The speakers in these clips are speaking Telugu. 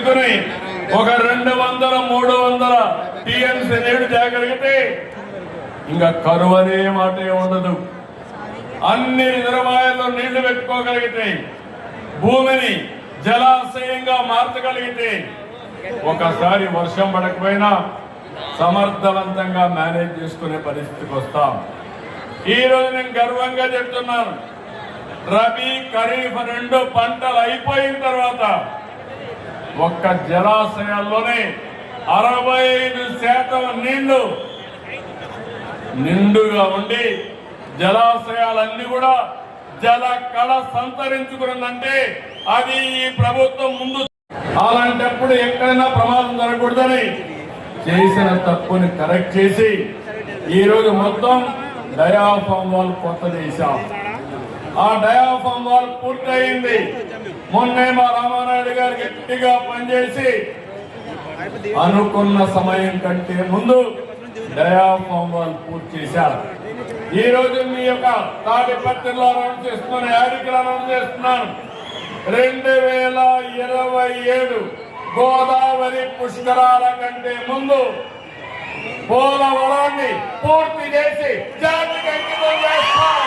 పెట్టుకుని ఒక 200-300 టీఎంసీ నీళ్లు తేగలిగితే ఇంకా కరువు అనే మాటే ఉండదు. అన్ని రిజర్వాయర్లో నీళ్లు పెట్టుకోగలిగితే, భూమిని జలాశయంగా మార్చగలిగితే ఒకసారి వర్షం పడకపోయినా సమర్థవంతంగా మేనేజ్ చేసుకునే పరిస్థితికి వస్తాం. ఈ రోజు నేను గర్వంగా చెప్తున్నాను, రబీ ఖరీఫ్ 2 పంటలు అయిపోయిన తర్వాత ఒక్క జలాశయాల్లోనే 65% నీళ్లు నిండుగా ఉండి జలాశయాలన్నీ కూడా జల కళ సంతరించుకున్నదంటే అది ఈ ప్రభుత్వం ముందు. అలాంటప్పుడు ఎక్కడైనా ప్రమాదం జరగకూడదని చేసిన తప్పుని కరెక్ట్ చేసి ఈ రోజు మొత్తం డయాఫామ్ వాల్ కొత్త చేశాం. ఆ డయాఫామ్ వాల్ పూర్తయింది. మొన్నే మా రామానాయుడు గారు గట్టిగా పనిచేసి అనుకున్న సమయం కంటే ముందు డయాఫామ్ వాల్ పూర్తి చేశారు. ఈ రోజు మీ యొక్క తాడిపత్రిలో అనౌన్స్ చేస్తున్నాను, యాడికలో అనౌన్స్ చేస్తున్నాను, 2027 గోదావరి పుష్కరాల కంటే ముందు పోలవరాన్ని పూర్తి చేసి జాతికి అంకితం చేస్తాం.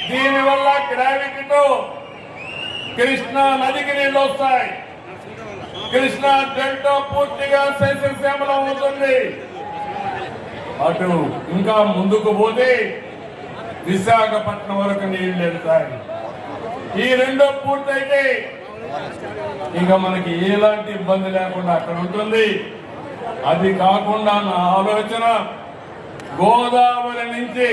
దీనివల్ల గ్రావిటీతో కృష్ణా నదికి నీళ్ళు వస్తాయి. కృష్ణా డెల్టా పూర్తిగా సస్యశ్యామలం అవుతుంది. అటు ఇంకా ముందుకు పోతే విశాఖపట్నం వరకు నీళ్లు వెళ్తాయి. ఈ 2 పూర్తయితే ఇక మనకి ఎలాంటి ఇబ్బంది లేకుండా అక్కడ ఉంటుంది. అది కాకుండా నా ఆలోచన గోదావరి నుంచి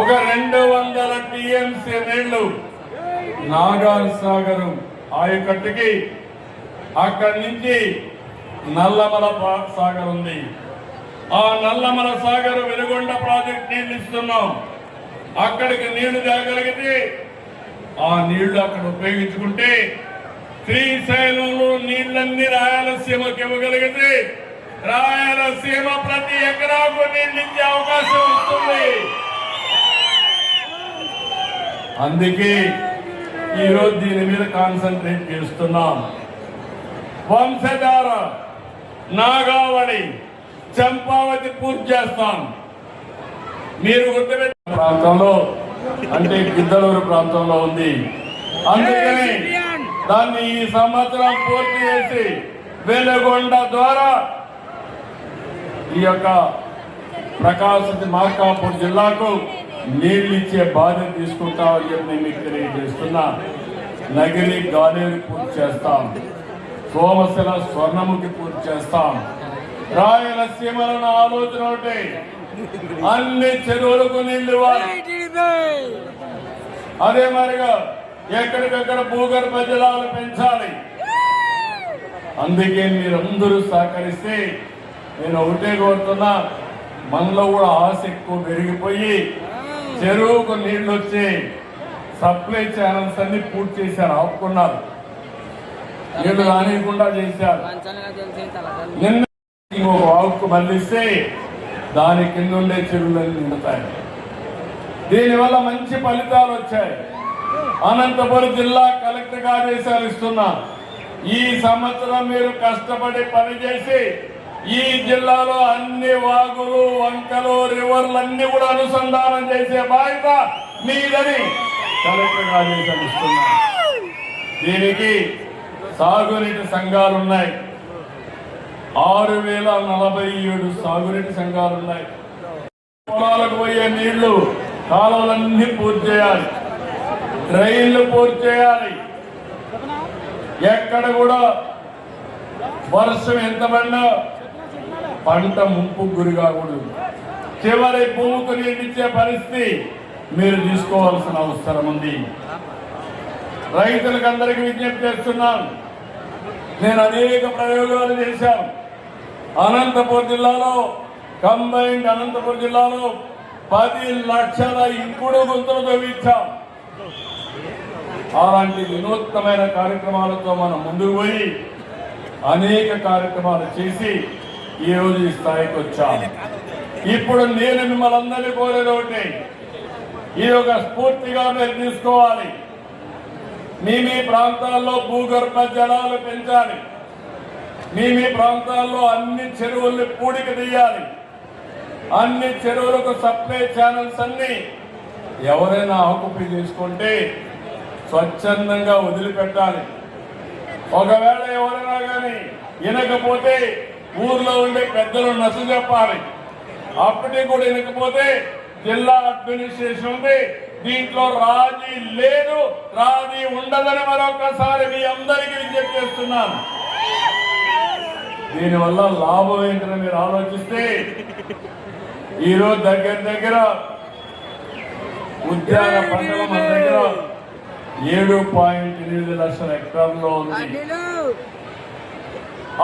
ఒక 200 టీఎంసీ నీళ్లు నాగార్ సాగర్ ఆయకట్టుకి, అక్కడి నుంచి నల్లమల సాగర్ ఉంది. ఆ నల్లమల సాగర్ వెలుగొండ ప్రాజెక్ట్ నీళ్లు ఇస్తున్నాం. అక్కడికి నీళ్లు తేగలిగితే ఆ నీళ్లు అక్కడ ఉపయోగించుకుంటే శ్రీశైలంలో నీళ్లన్నీ రాయలసీమకి ఇవ్వగలిగితే రాయలసీమ ప్రతి ఎకరాకు నీళ్ళు ఇచ్చే అవకాశం వస్తుంది. అందుకే ఈరోజు దీని మీద కాన్సన్ట్రేట్ చేస్తున్నాం. వంశధార, నాగావళి, చంపావతి పూర్తి చేస్తాం. మీరు గుర్తుపెట్టిన ప్రాంతంలో అంటే గిద్దలూరు ప్రాంతంలో ఉంది. అందుకని దాన్ని ఈ సంవత్సరం పూర్తి చేసి వెలుగొండ ద్వారా ఈ యొక్క ప్రకాశం మార్కాపూర్ జిల్లాకు నీళ్లు ఇచ్చే బాధ్యత తీసుకుంటామని చెప్పి నేను మీకు తెలియజేస్తున్నా. నగిరి గాలేరు పూర్తి చేస్తాం. సోమశిల స్వర్ణముఖి పూర్తి చేస్తాం. రాయలసీమలను ఆలోచన ఒకటి, అన్ని చెరువులకు నీళ్లు ఇవ్వాలి. అదే మరిగా ఎక్కడికక్కడ భూగర్భ జలాలు పెంచాలి. అందుకే మీరందరూ సహకరిస్తే నేను ఒకటే కోరుతున్నా, మనలో కూడా ఆశ ఎక్కువ పెరిగిపోయి చెరువుకు నీళ్లు వచ్చి సప్లై ఛానల్స్ అన్ని పూర్తి చేశారు, ఆపుకున్నారు, నీళ్లు రానియకుండా చేశారు. నిన్న ఇంకొక వాగుకు మళ్ళిస్తే దాని కింద ఉండే చెరువులన్నీ నిండుతాయి. దీనివల్ల మంచి ఫలితాలు వచ్చాయి. అనంతపురం జిల్లా కలెక్టర్ ఆదేశాలు ఇస్తున్నా, ఈ సంవత్సరం మీరు కష్టపడి పనిచేసి ఈ జిల్లాలో అన్ని వాగులు, వంకలు, రివర్లన్నీ కూడా అనుసంధానం చేసే బాధ్యత మీదని కలెక్టర్ ఆదేశాలు ఇస్తున్నా. దీనికి సాగునీటి సంఘాలున్నాయి, 6047 సాగునీటి సంఘాలున్నాయి. పొలాలకు పోయే నీళ్లు కాలువలన్నీ పూర్తి చేయాలి, డ్రైన్లు పూర్తి చేయాలి. ఎక్కడ కూడా వర్షం ఎంత పడినా పంట ముంపు గురి కాకూడదు. చివరి భూమికి నీళ్ళిచ్చే పరిస్థితి మీరు తీసుకోవాల్సిన అవసరం ఉంది. రైతులకు అందరికీ విజ్ఞప్తి చేస్తున్నాను. నేను అనేక ప్రయోగాలు చేశాను. అనంతపురం జిల్లాలో కంబైన్డ్ అనంతపురం జిల్లాలో 10 లక్షల ఇంకుడు గుంతలు తవ్వించాం. అలాంటి వినూత్నమైన కార్యక్రమాలతో మనం ముందుకు పోయి అనేక కార్యక్రమాలు చేసి ఈ రోజు ఈ స్థాయికి వచ్చాం. ఇప్పుడు నేను మిమ్మల్ని అందరినీ కోరేది ఒకటి, ఈ యొక్క స్ఫూర్తిగా మీరు తీసుకోవాలి. మీ ప్రాంతాల్లో భూగర్భ జలాలు పెంచాలి. మీ ప్రాంతాల్లో అన్ని చెరువుల్ని పూడికి తీయాలి. అన్ని చెరువులకు సప్లై ఛానల్స్ అన్ని ఎవరైనా ఆకుపై తీసుకుంటే స్వచ్ఛందంగా వదిలిపెట్టాలి. ఒకవేళ ఎవరైనా కానీ వినకపోతే ఊర్లో ఉండే పెద్దలు నచ్చ చెప్పాలి. అప్పటికి కూడా వినకపోతే జిల్లా అడ్మినిస్ట్రేషన్ ఉంది, దీంట్లో రాజీ లేదు, రాజీ ఉండదని మరొకసారి మీ అందరికీ విజ్ఞప్తి చేస్తున్నాను. దీనివల్ల లాభం ఏంటని మీరు ఆలోచిస్తే ఈరోజు దగ్గర ఉద్యాన పంటల మన దగ్గర 7.8 లక్షల హెక్టార్లో ఉంది.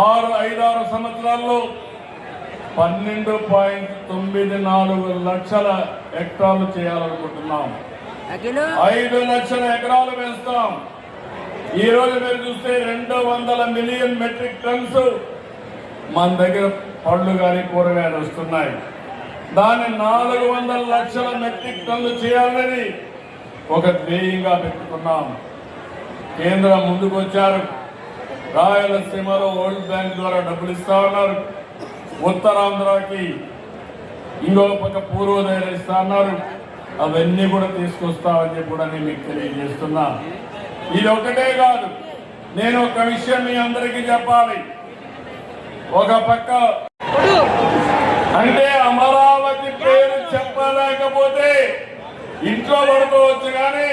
5-6 సంవత్సరాల్లో 12.94 లక్షల హెక్టార్లు చేయాలనుకుంటున్నాం. 5 లక్షల ఎకరాలు పెంచుతాం. ఈ రోజు మీరు చూస్తే 200 మిలియన్ మెట్రిక్ టన్స్ మన దగ్గర పళ్ళు కానీ కూరగాయలు వస్తున్నాయి. దాన్ని 400 లక్షల మెట్రిక్ టన్లు చేయాలని ఒక ధ్యేయంగా పెట్టుకున్నాం. కేంద్రం ముందుకు వచ్చారు. రాయలసీమలో వరల్డ్ బ్యాంక్ ద్వారా డబ్బులు ఇస్తా ఉన్నారు. ఉత్తరాంధ్రకి ఇంకో పక్క పూర్వోదయం ఇస్తా ఉన్నారు. అవన్నీ కూడా తీసుకొస్తామని చెప్పి కూడా నేను మీకు తెలియజేస్తున్నా. ఇది ఒకటే కాదు, నేను ఒక విషయం మీ అందరికీ చెప్పాలి. ఒక పక్క అంటే అమరావతి పేరు చెప్పలేకపోతే ఇంట్లో పడుకోవచ్చు, కానీ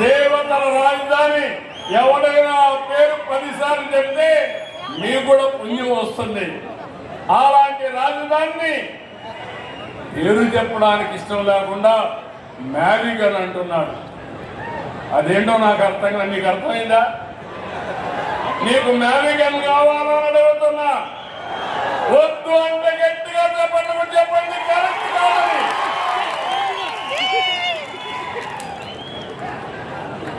దేవతల రాజధాని ఎవడైనా ఆ పేరు 10 సార్లు చెప్తే మీకు కూడా పుణ్యం వస్తుంది. అలాంటి రాజధానిని పేరు చెప్పడానికి ఇష్టం లేకుండా మ్యాజిక్ అంటున్నాడు. అదేంటో నాకు అర్థం కాదు. మీకు అర్థమైందా? నీకు మ్యాజిక్ కావాలని అడుగుతున్నా. వద్దు అంటే గట్టిగా చెప్పండి కరెక్ట్ కాదని.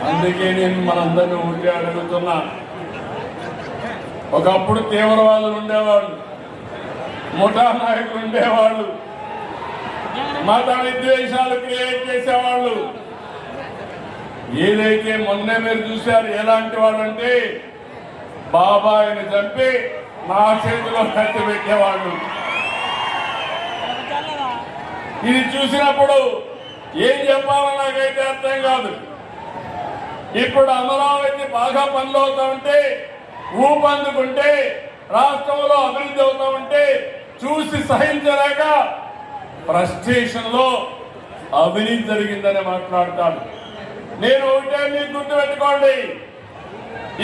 అందుకే నేను మనందరినీ ఉంటే అడుగుతున్నా. ఒకప్పుడు తీవ్రవాదులు ఉండేవాళ్ళు, ముఠా నాయకులు ఉండేవాళ్ళు, మత విద్వేషాలు క్రియేట్ చేసేవాళ్ళు. ఏదైతే మొన్నే మీరు చూశారు ఎలాంటి వాళ్ళంటే బాబాయిని చంపి నా చేతిలో కత్తి పెట్టేవాళ్ళు. ఇది చూసినప్పుడు ఏం చెప్పాలో నాకైతే అర్థం కాదు. ఇప్పుడు అమరావతి బాగా పనులు అవుతా ఉంటే, ఊపందుకుంటే, రాష్ట్రంలో అభివృద్ధి అవుతా ఉంటే చూసి సహించలేక ఫ్రస్ట్రేషన్ లో అవినీతి జరిగిందని మాట్లాడతాడు. నేను ఒకటే మీకు గుర్తుపెట్టుకోండి,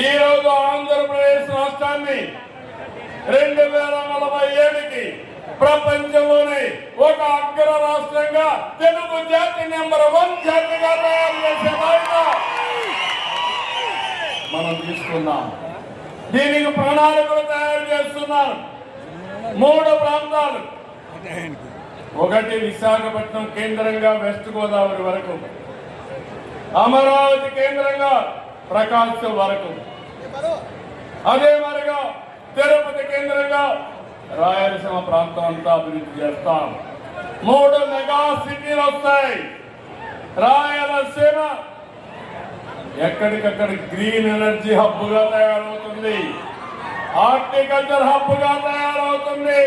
ఈ రోజు ఆంధ్రప్రదేశ్ రాష్ట్రాన్ని 2047కి ప్రపంచంలోనే ఒక అగ్ర రాష్ట్రంగా తెలుగు జాతి నెంబర్ 1 జాతిగా తయారు చేసే బాధ్యత మనం తీసుకున్నాం. దీనికి ప్రణాళికలు తయారు చేస్తున్నారు. 3 ప్రాంతాలు, ఒకటి విశాఖపట్నం కేంద్రంగా వెస్ట్ గోదావరి వరకు, అమరావతి కేంద్రంగా ప్రకాశం వరకు, అదే మరిగా తిరుపతి కేంద్రంగా రాయలసీమ ప్రాంతం అంతా అభివృద్ధి చేస్తాం. 3 మెగా సిటీలు వస్తాయి. రాయలసీమ ఎక్కడికక్కడ గ్రీన్ ఎనర్జీ హబ్ గా తయారవుతుంది, హార్టికల్చర్ హబ్ గా తయారవుతుంది.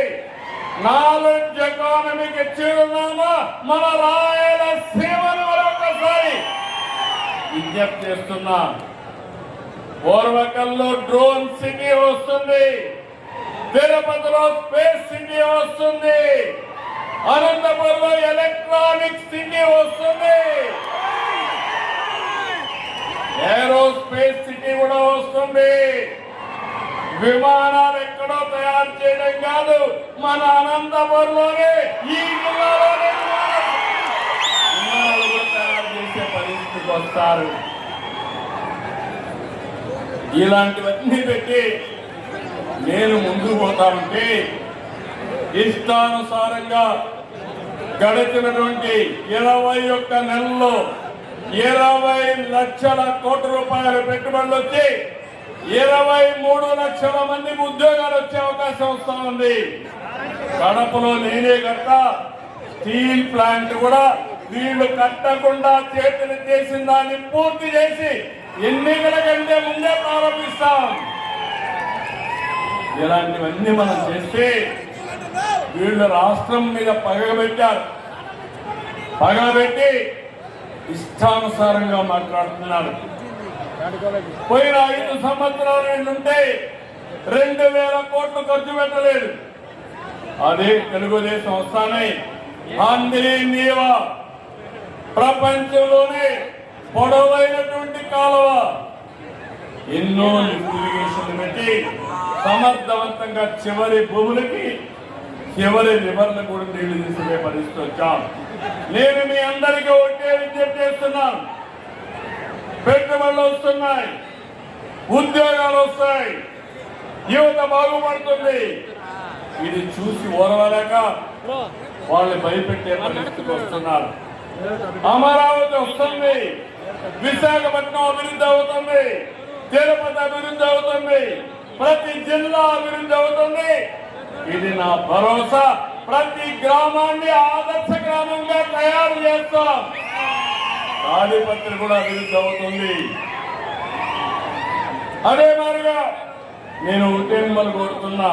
నాలెడ్జ్ ఎకానమీకి చిరునామా మన రాయలసీమను మరొకసారి విజ్ఞప్తి చేస్తున్నా. పూర్వకల్లో డ్రోన్ సిటీ వస్తుంది, తిరుపతిలో స్పేస్ సిటీ వస్తుంది, అనంతపురంలో ఎలక్ట్రానిక్ సిటీ వస్తుంది, ఏరోస్పేస్ సిటీ కూడా వస్తుంది. విమానాలు ఎక్కడో తయారు చేయడం కాదు, మన అనంతపురంలోనే ఈ జిల్లాలోనే విమానాలు కూడా తయారు చేసే పరిస్థితికి వస్తారు. ఇలాంటివన్నీ పెట్టి నేను ముందుకు పోతా ఉంటే ఇష్టానుసారంగా గడిచినటువంటి 21 నెలల్లో 20 లక్షల కోట్ల రూపాయల పెట్టుబడులు వచ్చి 23 లక్షల మందికి ఉద్యోగాలు వచ్చే అవకాశం వస్తా ఉంది. కడపలో నేనే కట్ట స్టీల్ ప్లాంట్ కూడా వీళ్ళు కట్టకుండా చేతులు చేసిన దాన్ని పూర్తి చేసి ఎన్నికల కంటే ముందే ప్రారంభిస్తాం. ఇలాంటివన్నీ మనం చేస్తే వీళ్ళు రాష్ట్రం మీద పగబెట్టి ఇష్టానుసారంగా మాట్లాడుతున్నారు. పోయిన 5 సంవత్సరాల నుండి 2000 కోట్లు ఖర్చు పెట్టలేదు. అదే తెలుగుదేశం వస్తానే ఆంధ్రీనీవా ప్రపంచంలోనే పొడవైనటువంటి కాలువ ఎన్నో ఇరిగేషన్ పెట్టి సమర్థవంతంగా చివరి భూములకి చివరి రివర్లు కూడా నీళ్లు తీసుకునే పరిస్థితి వచ్చాం. నేను మీ అందరికీ ఒకే విజ్ఞప్తి చేస్తున్నాను. పెట్టుబడులు వస్తున్నాయి, ఉద్యోగాలు వస్తాయి, యువత బాగుపడుతుంది. ఇది చూసి ఓరవలేక వాళ్ళని భయపెట్టే పరిస్థితికి వస్తున్నారు. అమరావతి వస్తుంది, విశాఖపట్నం అభివృద్ధి అవుతుంది, తిరుపతి అభివృద్ధి అవుతుంది, ప్రతి జిల్లా అభివృద్ధి అవుతుంది. ఇది నా భరోసా. ప్రతి గ్రామాన్ని ఆదర్శ గ్రామంగా తయారు చేస్తాం. తాడిపత్రి కూడా అభివృద్ధి అవుతుంది. అదే మాదిరిగా నేను ఒకటే మిమ్మల్ని కోరుతున్నా,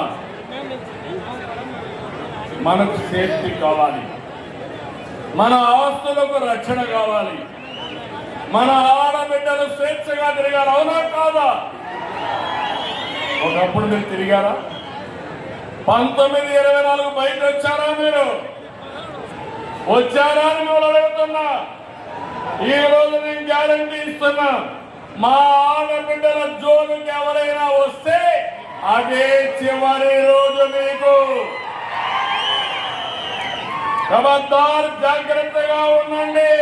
మనకు సేఫ్టీ కావాలి, మన ఆస్తులకు రక్షణ కావాలి, మన ఆడబిడ్డలు స్వేచ్ఛగా తిరగాలి. అవునా కాదా? ఒకప్పుడు మీరు తిరిగారా? 1924 బయట వచ్చారా? మీరు వచ్చారా అని మేము అడుగుతున్నా. ఈ రోజు నేను గ్యారంటీ ఇస్తున్నా, మా ఆడబిడ్డల జోలికి ఎవరైనా వస్తే అదే చివరి రోజు మీకు. ఖబర్దార్, జాగ్రత్తగా ఉండండి.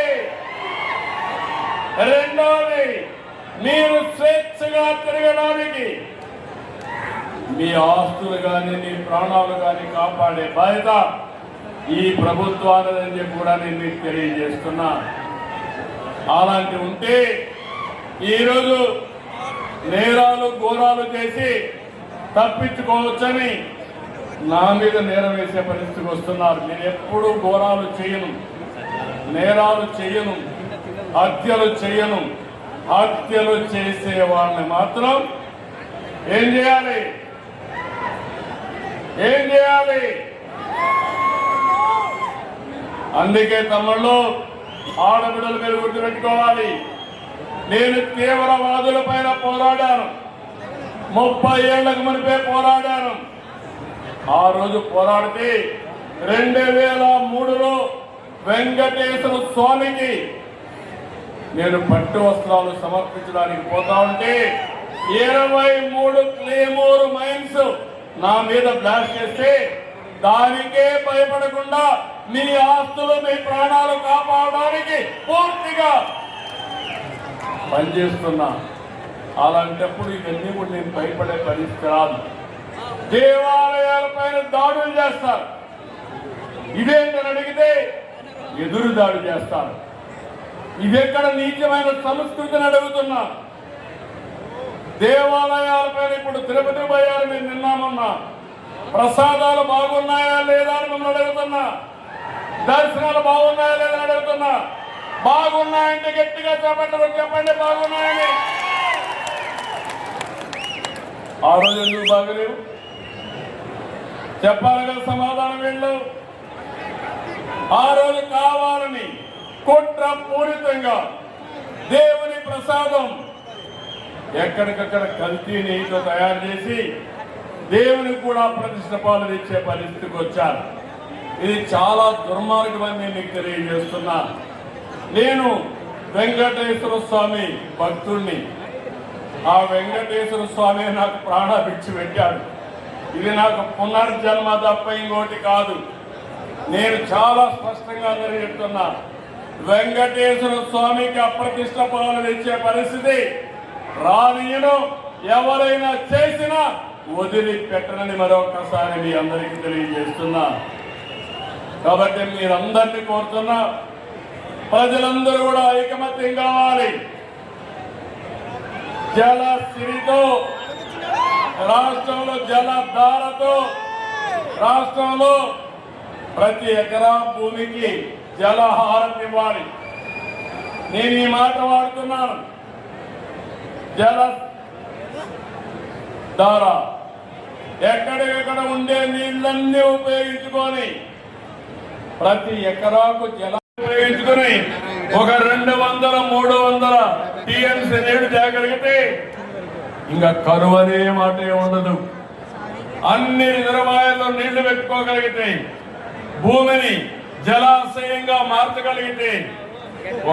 రెండోది, మీరు స్వేచ్ఛగా తిరగడానికి మీ ఆస్తులు కానీ మీ ప్రాణాలు కానీ కాపాడే బాధ్యత ఈ ప్రభుత్వాన్ని కూడా నేను మీకు తెలియజేస్తున్నా. అలాంటి ఉంటే ఈరోజు నేరాలు ఘోరాలు చేసి తప్పించుకోవచ్చని నా మీద నేరం వేసే పరిస్థితికి వస్తున్నారు. నేను ఎప్పుడూ ఘోరాలు చేయను, నేరాలు చేయను, హత్యలు చేయను. హత్యలు చేసే వాళ్ళని మాత్రం ఏం చేయాలి? అందుకే తమ్ముళ్ళు, ఆడబిడ్డల మీద గుర్తుపెట్టుకోవాలి. నేను తీవ్రవాదుల పైన పోరాడాను. 30 ఏళ్లకు మునిపే పోరాడాను. ఆ రోజు పోరాడితే 2003లో వెంకటేశ్వర స్వామికి నేను పట్టు వస్త్రాలు సమర్పించడానికి పోతా ఉంటే 23 క్లేమోర్ మైన్స్ నా మీద బ్లాస్ట్ చేస్తే దానికే భయపడకుండా మీ ఆస్తులు మీ ప్రాణాలు కాపాడడానికి పూర్తిగా పనిచేస్తున్నా. అలాంటప్పుడు ఇవన్నీ కూడా నేను భయపడే పరిస్థితి రాదు. దేవాలయాల పైన దాడులు చేస్తారు, ఇదేంటని అడిగితే ఎదురు దాడి చేస్తారు. ఇదెక్కడ నీచమైన సంస్కృతిని అడుగుతున్నా. దేవాలయాల పైన ఇప్పుడు తిరుపతి పోయారు, మేము నిన్నామన్నా. ప్రసాదాలు బాగున్నాయా లేదా అని మిమ్మల్ని అడుగుతున్నా. దర్శనాలు బాగున్నాయా లేదా అని అడుగుతున్నా. బాగున్నాయంటే గట్టిగా చెప్పండి బాగున్నాయని. ఆ రోజు ఎందుకు బాగలేవు చెప్పాలి కదా సమాధానం వీళ్ళు. ఆ రోజు కావాలని కుట్ర పూరితంగా దేవుని ప్రసాదం ఎక్కడికక్కడ కల్తీ నెయ్యితో తయారు చేసి దేవునికి కూడా ప్రతిష్ట పాలు ఇచ్చే పరిస్థితికి వచ్చారు. ఇది చాలా దుర్మార్గమని నేను మీకు తెలియజేస్తున్నా. నేను వెంకటేశ్వర స్వామి భక్తుణ్ణి. ఆ వెంకటేశ్వర స్వామి నాకు ప్రాణభిక్ష పెట్టాడు. ఇది నాకు పునర్జన్మ తప్ప ఇంకోటి కాదు. నేను చాలా స్పష్టంగా చెప్తున్నా, వెంకటేశ్వర స్వామికి అప్రతిష్ట పాలు ఇచ్చే పరిస్థితి రానియను. ఎవరైనా చేసినా వదిలిపెట్టనని మరొకసారి మీ అందరికీ తెలియజేస్తున్నా. కాబట్టి మీరందరినీ కోరుతున్నా, ప్రజలందరూ కూడా ఐకమత్యం కావాలి. జల సిరితో రాష్ట్రంలో జలధారతో రాష్ట్రంలో ప్రతి ఎకరా భూమికి జలహారం ఇవ్వాలి. నేను ఈ మాట వాడుతున్నాను. జల ద్వారా ఎక్కడెక్కడ ఉండే నీళ్ళన్నీ ఉపయోగించుకొని ప్రతి ఎకరాకు జలం ఉపయోగించుకొని ఒక 200-300 టీఎంసీ నీళ్లు తేగలిగితే ఇంకా కరువు అనే మాట ఉండదు. అన్ని రిజర్వాయర్లో నీళ్లు పెట్టుకోగలిగితే, భూమిని జలాశయంగా మార్చగలిగితే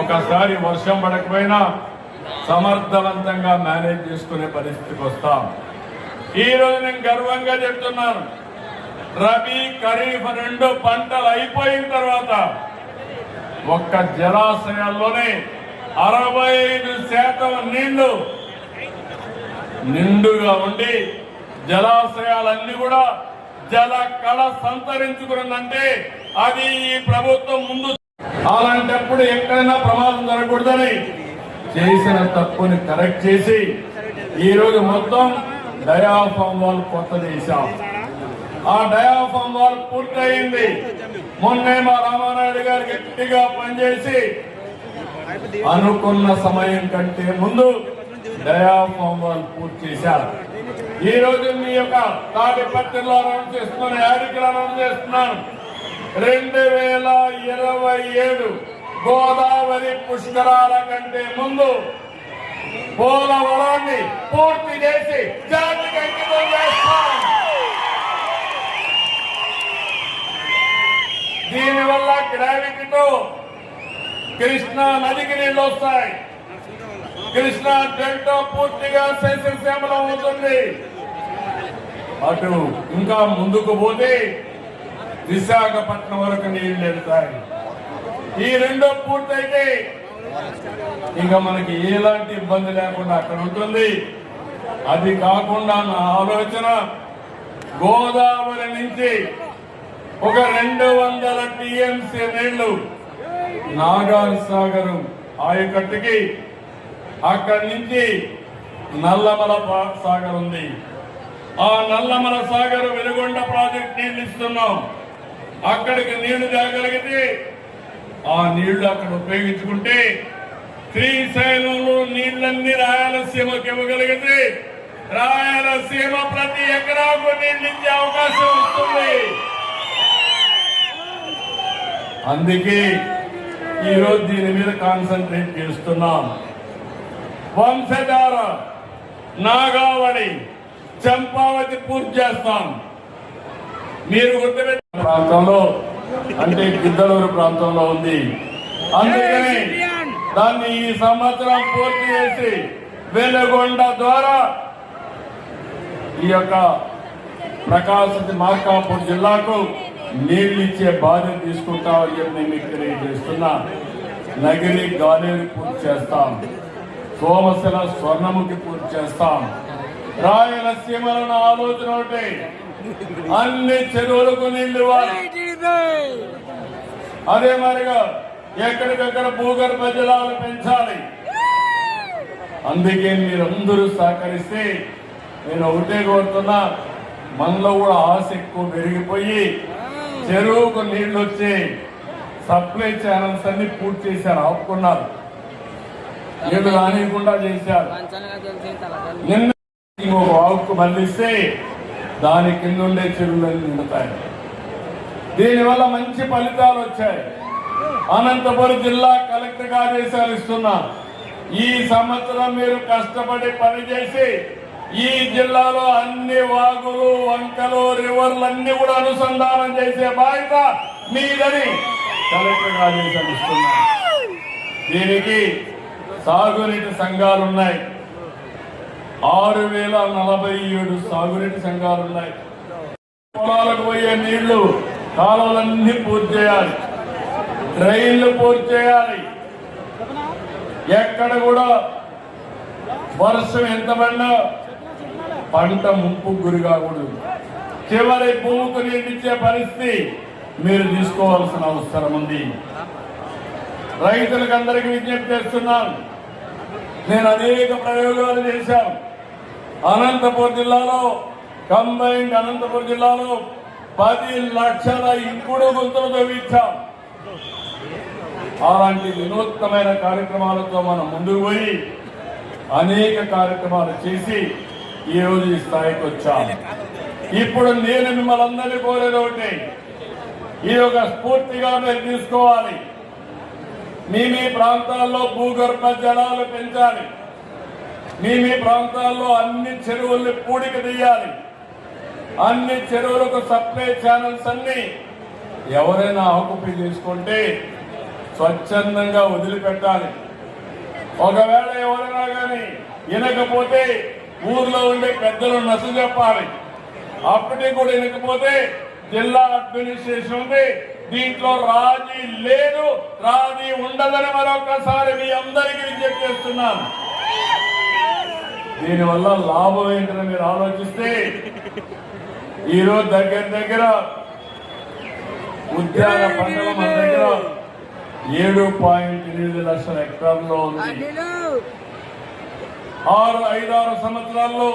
ఒకసారి వర్షం పడకపోయినా సమర్థవంతంగా మేనేజ్ చేసుకునే పరిస్థితికి వస్తాం. ఈ రోజు నేను గర్వంగా చెప్తున్నాను, రబీ ఖరీఫ్ 2 పంటలు అయిపోయిన తర్వాత ఒక్క జలాశయాల్లోనే 65% నీళ్లు నిండుగా ఉండి జలాశయాలన్నీ కూడా జల కళ సంతరించుకున్నదంటే అది ఈ ప్రభుత్వం ముందు. అలాంటప్పుడు ఎక్కడైనా ప్రమాదం జరగకూడదని చేసిన తప్పుని కరెక్ట్ చేసి ఈ రోజు మొత్తం డయాఫామ్ వాల్ కొత్తది వేశాం. ఆ డయాఫామ్ వాల్ పూర్తయింది. మొన్నే మా రామానాయుడు గారు గట్టిగా పనిచేసి అనుకున్న సమయం కంటే ముందు డయాఫామ్ వాల్ పూర్తి చేశారు. ఈ రోజు మీ యొక్క తాడిపత్రిలో అనౌన్స్ చేస్తున్నాను, యాడికలు అనౌన్స్ చేస్తున్నాను. 2027 గోదావరి పుష్కరాల కంటే ముందు పోలవరాన్ని పూర్తి చేసి జాతికి అంకితం చేస్తాం. దీనివల్ల గ్రావిటీతో కృష్ణా నదికి నీళ్ళు వస్తాయి. కృష్ణా డెల్టా పూర్తిగా సస్యశ్యామలం అవుతుంది. అటు ఇంకా ముందుకు పోతే విశాఖపట్నం వరకు నీళ్లు వెళ్తాయి. ఈ 2 పూర్తయితే ఇంకా మనకి ఎలాంటి ఇబ్బంది లేకుండా అక్కడ ఉంటుంది. అది కాకుండా నా ఆలోచన గోదావరి నుంచి ఒక 200 టీఎంసీ నీళ్లు నాగార్జునసాగర్ ఆయకట్టుకి, అక్కడి నుంచి నల్లమల సాగర్ ఉంది. ఆ నల్లమల సాగర్ వెలుగొండ ప్రాజెక్ట్ నీళ్లు ఇస్తున్నాం. అక్కడికి నీళ్లు తేగలిగితే ఆ నీళ్లు అక్కడ ఉపయోగించుకుంటే శ్రీశైలంలో నీళ్లన్నీ రాయలసీమకి ఇవ్వగలిగితే రాయలసీమ ప్రతి ఎకరాకు నీళ్ళు ఇచ్చే అవకాశం వస్తుంది. అందుకే ఈరోజు దీని మీద కాన్సన్ట్రేట్ చేస్తున్నాం. వంశధార, నాగావళి, చంపావతి పూర్తి చేస్తాం. మీరు గుర్తుపెట్టిన ప్రాంతంలో అంటే గిద్దలూరు ప్రాంతంలో ఉంది. అందుకని దాన్ని ఈ సంవత్సరం పూర్తి చేసి వెలుగొండ ద్వారా ఈ యొక్క ప్రకాశం మార్కాపూర్ జిల్లాకు నీళ్లు ఇచ్చే బాధ్యత తీసుకుంటామని చెప్పి నేను మీకు తెలియజేస్తున్నా. నగిరి గాలేరు పూర్తి చేస్తాం. సోమశిల స్వర్ణముఖి పూర్తి చేస్తాం. రాయలసీమలను ఆలోచన ఒకటి, అన్ని చెరువులకు నీళ్లు ఇవ్వాలి. అదే మరిగా ఎక్కడికక్కడ భూగర్భ జలాలు పెంచాలి. అందుకే మీరందరూ సహకరిస్తే నేను ఒకటే కోరుతున్నా, మనలో కూడా ఆశ ఎక్కువ పెరిగిపోయి చెరువుకు నీళ్లు వచ్చి సప్లై ఛానల్స్ అన్ని పూర్తి చేశారు, ఆపుకున్నారు, నీళ్లు రానియకుండా చేశారు. నిన్న ఇంకొక వాగుకు మళ్ళిస్తే దాని కింద ఉండే చెరువులన్నీ నిండుతాయి. దీనివల్ల మంచి ఫలితాలు వచ్చాయి. అనంతపురం జిల్లా కలెక్టర్ ఆదేశాలు ఇస్తున్నా, ఈ సంవత్సరం మీరు కష్టపడి పనిచేసి ఈ జిల్లాలో అన్ని వాగులు, వంకలు, రివర్లన్నీ కూడా అనుసంధానం చేసే బాధ్యత మీదని కలెక్టర్ ఆదేశాలు ఇస్తున్నా. దీనికి సాగునీటి సంఘాలున్నాయి. 6047 సాగునీటి సంఘాలున్నాయి. పొలాలకు పోయే నీళ్లు కాలువలన్నీ పూర్తి చేయాలి, డ్రైన్లు పూర్తి చేయాలి. ఎక్కడ కూడా వర్షం ఎంత పడినా పంట ముంపు గురి కాకూడదు. చివరి భూమికి నీళ్ళిచ్చే పరిస్థితి మీరు తీసుకోవాల్సిన అవసరం ఉంది. రైతులకు అందరికీ విజ్ఞప్తి చేస్తున్నాను. నేను అనేక ప్రయోగాలు చేశాను. అనంతపురం జిల్లాలో కంబైన్డ్ అనంతపురం జిల్లాలో 10 లక్షల ఇంకుడు గుంతలు తవ్వించాం. అలాంటి వినూత్నమైన కార్యక్రమాలతో మనం ముందుకు పోయి అనేక కార్యక్రమాలు చేసి ఈ రోజు ఈ స్థాయికి వచ్చాం. ఇప్పుడు నేను మిమ్మల్ని అందరినీ కోరేది ఒకటి, ఇది ఒక స్ఫూర్తిగా మీరు తీసుకోవాలి. మీ ప్రాంతాల్లో భూగర్భ జలాలు పెంచాలి. మీ ప్రాంతాల్లో అన్ని చెరువుల్ని పూడిక తీయాలి. అన్ని చెరువులకు సప్లై ఛానల్స్ అన్ని ఎవరైనా ఆకుపై తీసుకుంటే స్వచ్ఛందంగా వదిలిపెట్టాలి. ఒకవేళ ఎవరైనా కానీ వినకపోతే ఊర్లో ఉండే పెద్దలు నచ్చ చెప్పాలి. అప్పటికి కూడా వినకపోతే జిల్లా అడ్మినిస్ట్రేషన్ ఉంది, దీంట్లో రాజీ లేదు, రాజీ ఉండదని మరొకసారి మీ అందరికీ విజ్ఞప్తి చేస్తున్నాను. దీనివల్ల లాభం ఏంటని మీరు ఆలోచిస్తే ఈరోజు దగ్గర ఉద్యాన పంటల మన దగ్గర 7.8 లక్షల హెక్టార్లో ఉంది. 5-6 సంవత్సరాల్లో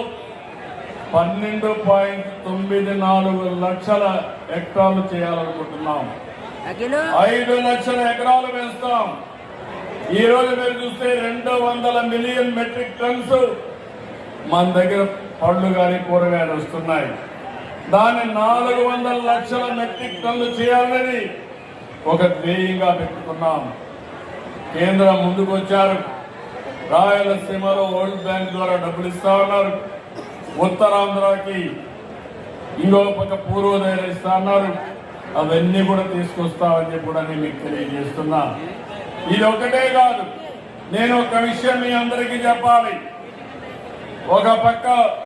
12.94 లక్షల హెక్టార్లు చేయాలనుకుంటున్నాం. 5 లక్షల ఎకరాలు వేస్తాం. ఈ రోజు మీరు చూస్తే 200 మిలియన్ మెట్రిక్ టన్స్ మన దగ్గర పళ్ళు కానీ కూరగాయలు వస్తున్నాయి. దాన్ని 400 లక్షల మెట్రిక్ టన్లు చేయాలని ఒక ధ్యేయంగా పెట్టుకున్నాం. కేంద్రం ముందుకు వచ్చారు. రాయలసీమలో వరల్డ్ బ్యాంక్ ద్వారా డబ్బులు ఇస్తా ఉన్నారు. ఉత్తరాంధ్రకి ఇంకో పక్క పూర్వోదయం ఇస్తా ఉన్నారు. అవన్నీ కూడా తీసుకొస్తామని చెప్పి కూడా నేను మీకు తెలియజేస్తున్నా. ఇది ఒకటే కాదు, నేను ఒక విషయం మీ అందరికీ చెప్పాలి. ఒక పక్క